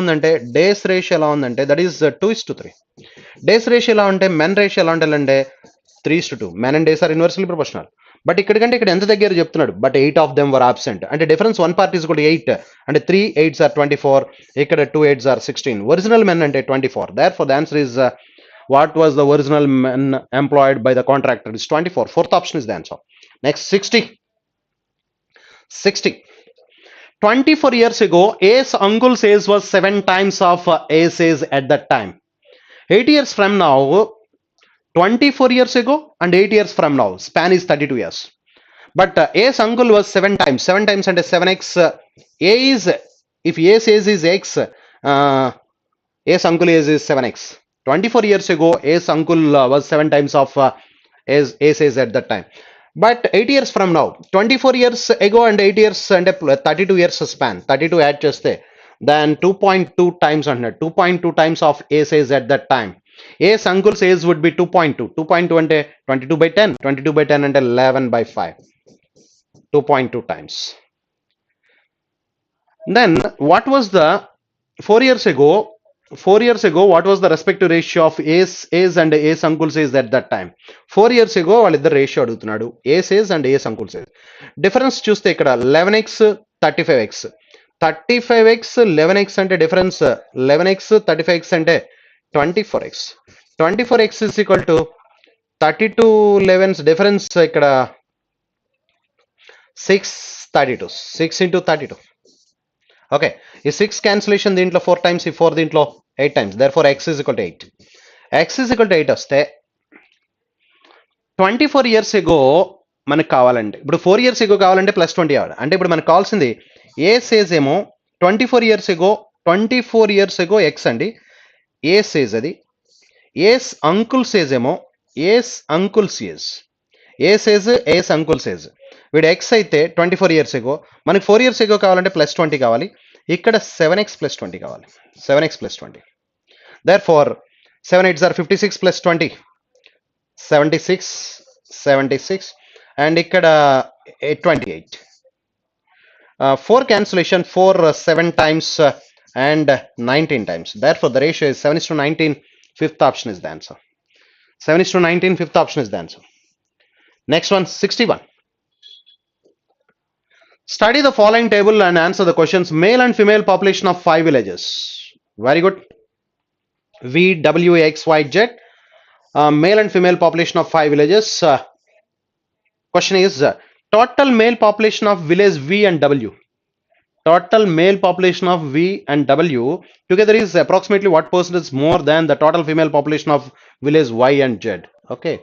ఉందంటే దట్ ఈస్ 2:3. డేస్ రేషియో ఎలా ఉంటే మెన్ రేషియో ఎలా ఉండాలంటే 3:2. Men and days are inversely proportional. But ikkada ఎంత దగ్గర చెప్తున్నాడు, but 8 of them were absent. అంటే difference one part is equal to 8. అంటే 3 8s are 24. ఇక్కడ 2 8s are 16. Original men అంటే 24. Therefore the answer is what was the original men employed by the contractor is 24. Fourth option is the answer. Next 60. 24 years ago, A's uncle's age was 7 times of A's age at that time. 8 years from now, 24 years ago and 8 years from now, span is 32 years. But A's uncle was 7 times. 7 times and 7x. A is, if A's age is x, A's uncle age is 7x. 24 years ago, A's uncle was 7 times of A's age at that time. But 8 years from now, 24 years ago and 8 years and 32 years span, 32 add చేస్తే then 2.2 times on 2.2 times of A's age at that time. A's uncle's age would be 2.2. 2.2 అంటే 22 by 10. 22 by 10 అంటే 11 by 5. 2.2 times. Then what was the 4 years ago? 4 years ago, what was the respective ratio of A's and A's uncle's age at that time? 4 years ago, వాళ్ళిద్దరు ratio అడుగుతున్నాడు, A's age and A's uncle's age. Difference చూస్తే ఇక్కడ 11x 35x. 35x 11x అంటే difference 11x 35x అంటే 24x. 24x is equal to 32 11's difference ఇక్కడ 6 into 32. Okay, ఈ 6 cancellation దీంట్లో 4 times, ఈ 4 దీంట్లో 8 times. Therefore x is equal to 8. x is equal to 8 వస్తే 24 years ago మనకు కావాలంటే, ఇప్పుడు 4 years ago కావాలంటే ప్లస్ 20 కావాలి. అంటే ఇప్పుడు మనకు కావాల్సింది ఏ సేజ్ ఏమో 24 years ago x అండి, ఏ సేజ్ అది. ఏస్ అంకుల్ సేజ్ ఏమో ఏస్ uncle Sage, a sage ace uncle Sage. వీడు ఎక్స్ అయితే 24 years ago, మనకి 4 years ago కావాలంటే ప్లస్ 20 కావాలి. ఇక్కడ 7x plus 20 కావాలి. 7x plus 20. Therefore 7 8s are 56 plus 20 76 and ఇక్కడ 28. 4 cancellation, 4 7 times and 19 times. Therefore the ratio is 7:19. Fifth option is the answer. 7:19. Fifth option is the answer. Next one, 61. Study the following table and answer the questions. Male and female population of 5 villages. Very good. V, W, X, Y, Z. Male and female population of 5 villages. Question is total male population of village V and W. Total male population of V and W together is approximately what percentage more than the total female population of village Y and Z. Okay.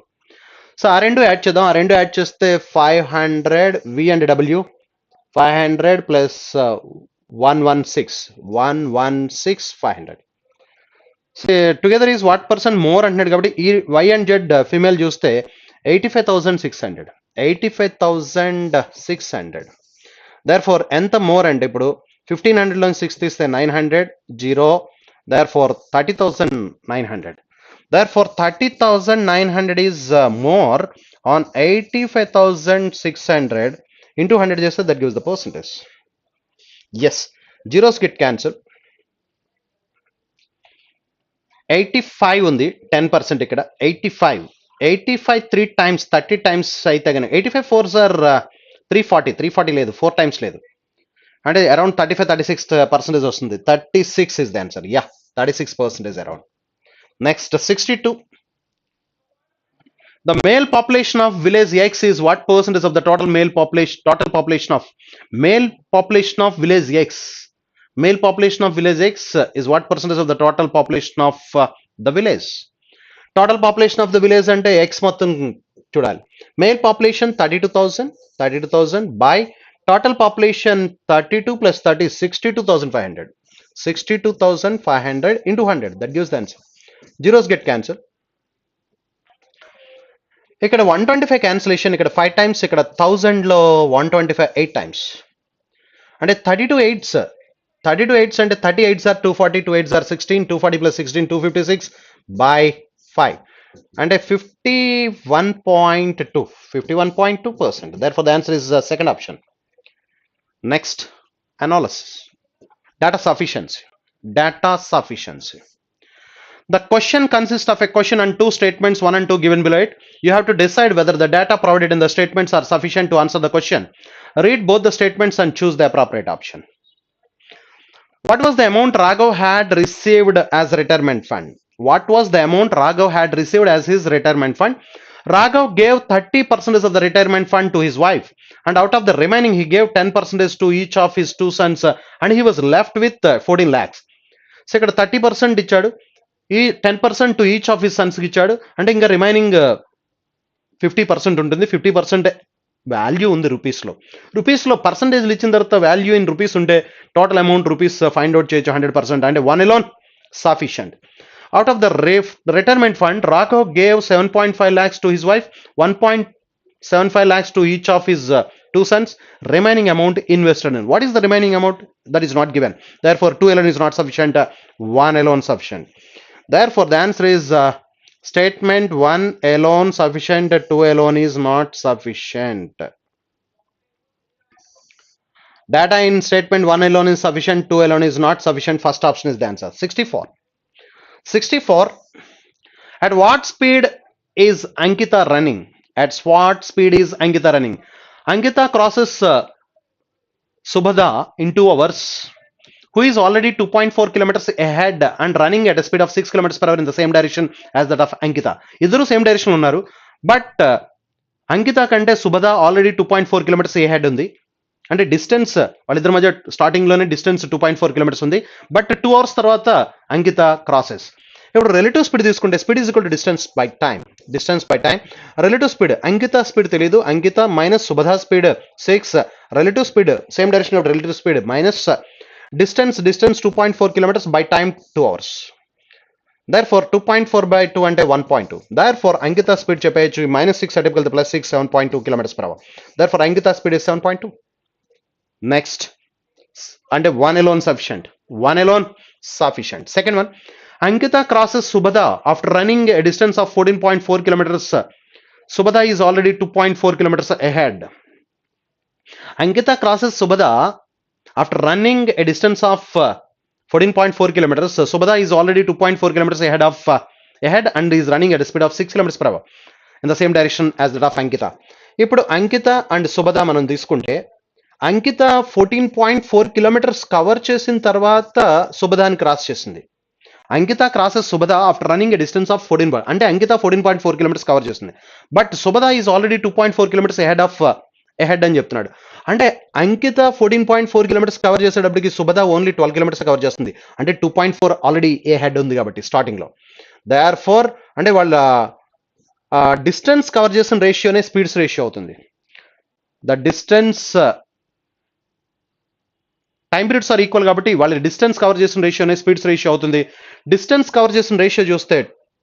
So ఆ రెండు add చేద్దాం. ఆ రెండు add చేస్తే 500 V and W. 500 plus 116 500. So together is what percent more అంటున్నాడు కాబట్టి ఈ Y and Z female చూస్తే 85,600. 85,600. Therefore ఎంత మోర్ అంటే ఇప్పుడు 1500 లో 6 తీస్తే 900 0. Therefore 30,900. Therefore 30,900 is more on 85,600 into 100 చేస్తే that gives the percentage. Yes, zeros get cancelled. 85 ఉంది, 10% ఇక్కడ 85 3 times 30 times అయితే కనుక 85 4s are 340 లేదు, 4 times లేదు అంటే అరౌండ్ 35-36% వస్తుంది. 36 is the answer. Yeah, 36% around. Next 62. The male population of village X is what percentage of the total male population? Total population of male population of village X. Male population of village X is what percentage of the total population of the village? Total population of the village అంటే X మొత్తం చూడాలి. Male population 32,000 by total population 32 plus 30 62,500. 62,500 into 100. That gives the answer. Zeros get cancelled. ఇక్కడ 125 cancellation, ఇక్కడ 5 times, ఇక్కడ 1000 లో 125 8 times అంటే 32 8s అంటే 30 8s are 240, 2 8s are 16, 240 plus 16 256 by 5 అంటే 51.2%. Therefore the answer is the second option. Next, analysis. Data sufficiency. The question consists of a question and two statements, 1 and 2 given below it. You have to decide whether the data provided in the statements are sufficient to answer the question. Read both the statements and choose the appropriate option. What was the amount Raghav had received as retirement fund? What was the amount Raghav had received as his retirement fund? Raghav gave 30% of the retirement fund to his wife, and out of the remaining he gave 10% to each of his two sons, and he was left with 14 lakhs. So ఇక్కడ 30% ఇచ్చాడు, ఈ 10% to each of his Sons ఇచ్చాడు, అంటే ఇంకా remaining 50% ఉంటుంది. 50% value ఉంది రూపీస్లో పర్సంటేజ్లు ఇచ్చిన తర్వాత వాల్యూ ఇన్ రూపీస్ ఉంటే total amount rupees find out చేయొచ్చు 100%. అంటే 1 alone sufficient. Out of the retirement fund, Raghav gave 7.5 lakhs to his wife, 1.75 lakhs to each of his two sons. Remaining amount invested in. What is the remaining amount? That is not given. Therefore, 2 alone is not sufficient. 1 alone sufficient. Therefore, the answer is statement 1 alone sufficient. 2 alone is not sufficient. Data in statement 1 alone is sufficient. 2 alone is not sufficient. First option is the answer. 64. At what speed is Ankita running? At what speed is Ankita running? Ankita crosses Subhada in 2 hours, who is already 2.4 kilometers ahead and running at a speed of 6 kilometers per hour in the same direction as that of Ankita. ఇద్దరు same direction ఉన్నారు, but అంకిత కంటే సుభద already 2.4 kilometers ahead ఉంది. అంటే distance వాళ్ళిద్దరి మధ్య starting లోనే distance 2.4 kilometers ఉంది, but 2 hours తర్వాత అంకిత క్రాసెస్. ఇప్పుడు రిలేటివ్ స్పీడ్ తీసుకుంటే speed is equal to distance by time. Relative speed Ankita speed తెలియదు, Ankita minus Subhada speed 6, relative speed same direction of relative speed minus distance 2.4 kilometers by time 2 hours. Therefore 2.4 by 2 అంటే 1.2. Therefore Ankita speed చెప్పేయచ్చు -6 అటుపలితే +6 7.2 kilometers per hour. Therefore Ankita speed is 7.2. Next అంటే 1 alone sufficient. Second one, Ankita crosses Subhada after running a distance of 14.4 kilometers. Subhada is already 2.4 kilometers ahead. Ankita crosses Subhada after running a distance of 14.4 kilometers. Subhada is already 2.4 kilometers ahead and is running at a speed of 6 kilometers per hour in the same direction as that of Ankita. ఇప్పుడు అంకిత and సుభద మనం తీసుకుంటే అంకిత 14.4 kilometers cover చేసిన తర్వాత సుభదాని cross చేసింది. Ankita crosses Subhada after running a distance of 14 అంటే Ankita 14.4 kilometers cover చేసింది, but Subhada is already 2.4 kilometers ahead అని చెప్తున్నాడు. అంటే అంకిత 14.4 kilometers కవర్ చేసేటప్పటికి సుభద ఓన్లీ 12 kilometers కవర్ చేస్తుంది, అంటే 2.4 ఆల్రెడీ ఏ హెడ్ ఉంది కాబట్టి స్టార్టింగ్ లో. దేర్ఫోర్ అంటే వాళ్ళ డిస్టెన్స్ కవర్ చేసిన రేషియోనే స్పీడ్స్ రేషియో అవుతుంది. The distance time periods are equal కాబట్టి వాళ్ళ డిస్టెన్స్ కవర్ చేసిన రేషియోనే స్పీడ్స్ రేషియో అవుతుంది. డిస్టెన్స్ కవర్ చేసిన రేషియో చూస్తే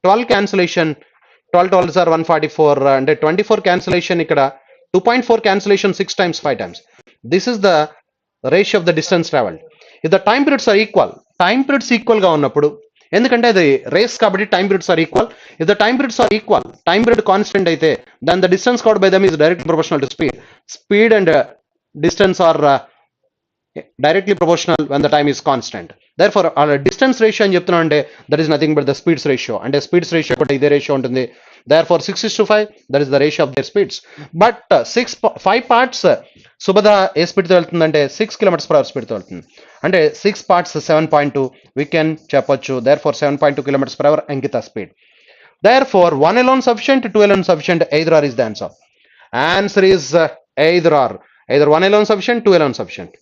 12 క్యాన్సిలేషన్ 12 are 144 అంటే 24 క్యాన్సిలేషన్, ఇక్కడ 2.4 cancellation 6 times 5 times. This is the ratio of the distance traveled. If the time periods are equal, గా ఉన్నప్పుడు, ఎందుకంటే అది రేస్ కాబట్టి time periods are equal. If the time periods are equal, time period constant అయితే, then the distance covered by them is directly proportional to speed. Speed and distance are directly proportional when the time is constant. Therefore distance ratio అని చెప్తున్నా అంటే that is nothing but the speeds ratio. అంటే speeds ratio కూడా ఇదే ratio ఉంటుంది. Therefore 6:5, that is the ratio of their speeds. But 5 parts Subhada ఏ speed తో వెళ్తుందంటే 6 kilometers per hour స్పీడ్ తో వెళ్తుంది, అంటే 6 parts 7.2 we can చెప్పొచ్చు. Therefore 7.2 kilometers per hour Ankita speed. Therefore 1 alone sufficient, 2 alone sufficient, either or is the answer. Answer is either or. Either 1 alone sufficient, 2 alone sufficient.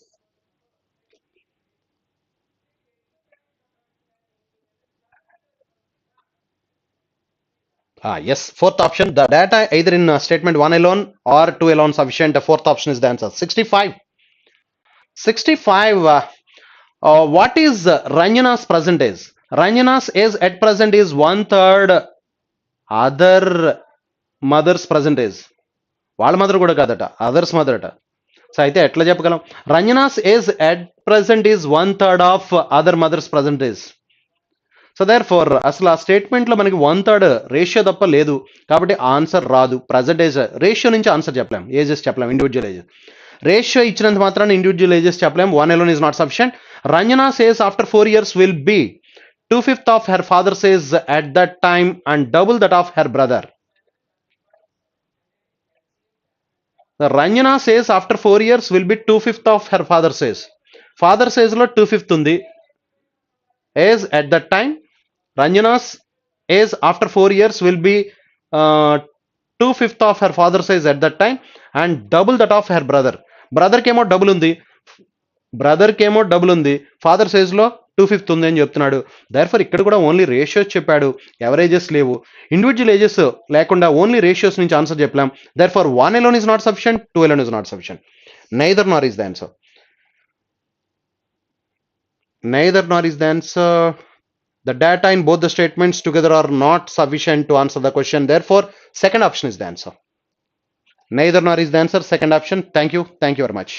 Yes, fourth option. The data either in statement 1 alone or 2 alone sufficient. The fourth option is the answer. 65. What is Ranjana's percentage? Ranjana's age at present is 1/3 other mother's percentage. వాళ్ళ mother కూడా కాదట, others mother అట. So అయితే ఎట్లా చెప్పగలం? Ranjana's age at present is 1/3 of other mother's percentage. So therefore అసలు ఆ statement లో మనకి 1/3 రేషియో తప్ప లేదు కాబట్టి ఆన్సర్ రాదు. పర్సంటేజ్ రేషియో నుంచి ఆన్సర్ చెప్పలేం, ఏజెస్ చెప్పలేం, ఇండివిజువల్ ఏజెస్. రేషియో ఇచ్చినంత మాత్రాన్ని ఇండివిజువల్ ఏజెస్ చెప్పలేం. 1 alone is not sufficient. Ranjana's age after 4 years will be 2/5 of her father's age at that time and double that of her brother. The Ranjana says after 4 years will be 2/5 of her father's age. Father's age lo 2/5 undi. Age at that time. Ranjana's age after 4 years will be 2/5 of her father's age at that time and double that of her brother. Brother కేమో double ఉంది, brother కేమో double ఉంది, father size లో 2/5 ఉంది అని చెప్తున్నాడు. Therefore ఇక్కడ కూడా ఓన్లీ రేషియోస్ చెప్పాడు, ఎవరేజెస్ లేవు. ఇండివిజువల్ ఏజెస్ లేకుండా ఓన్లీ రేషియోస్ నుంచి ఆన్సర్ చెప్పలేం. Therefore 1 alone is not sufficient, 2 alone is not sufficient. Neither nor is the answer. Neither nor is the answer. The data in both the statements together are not sufficient to answer the question. Therefore, second option is the answer. Neither nor is the answer. Second option. Thank you. Thank you very much.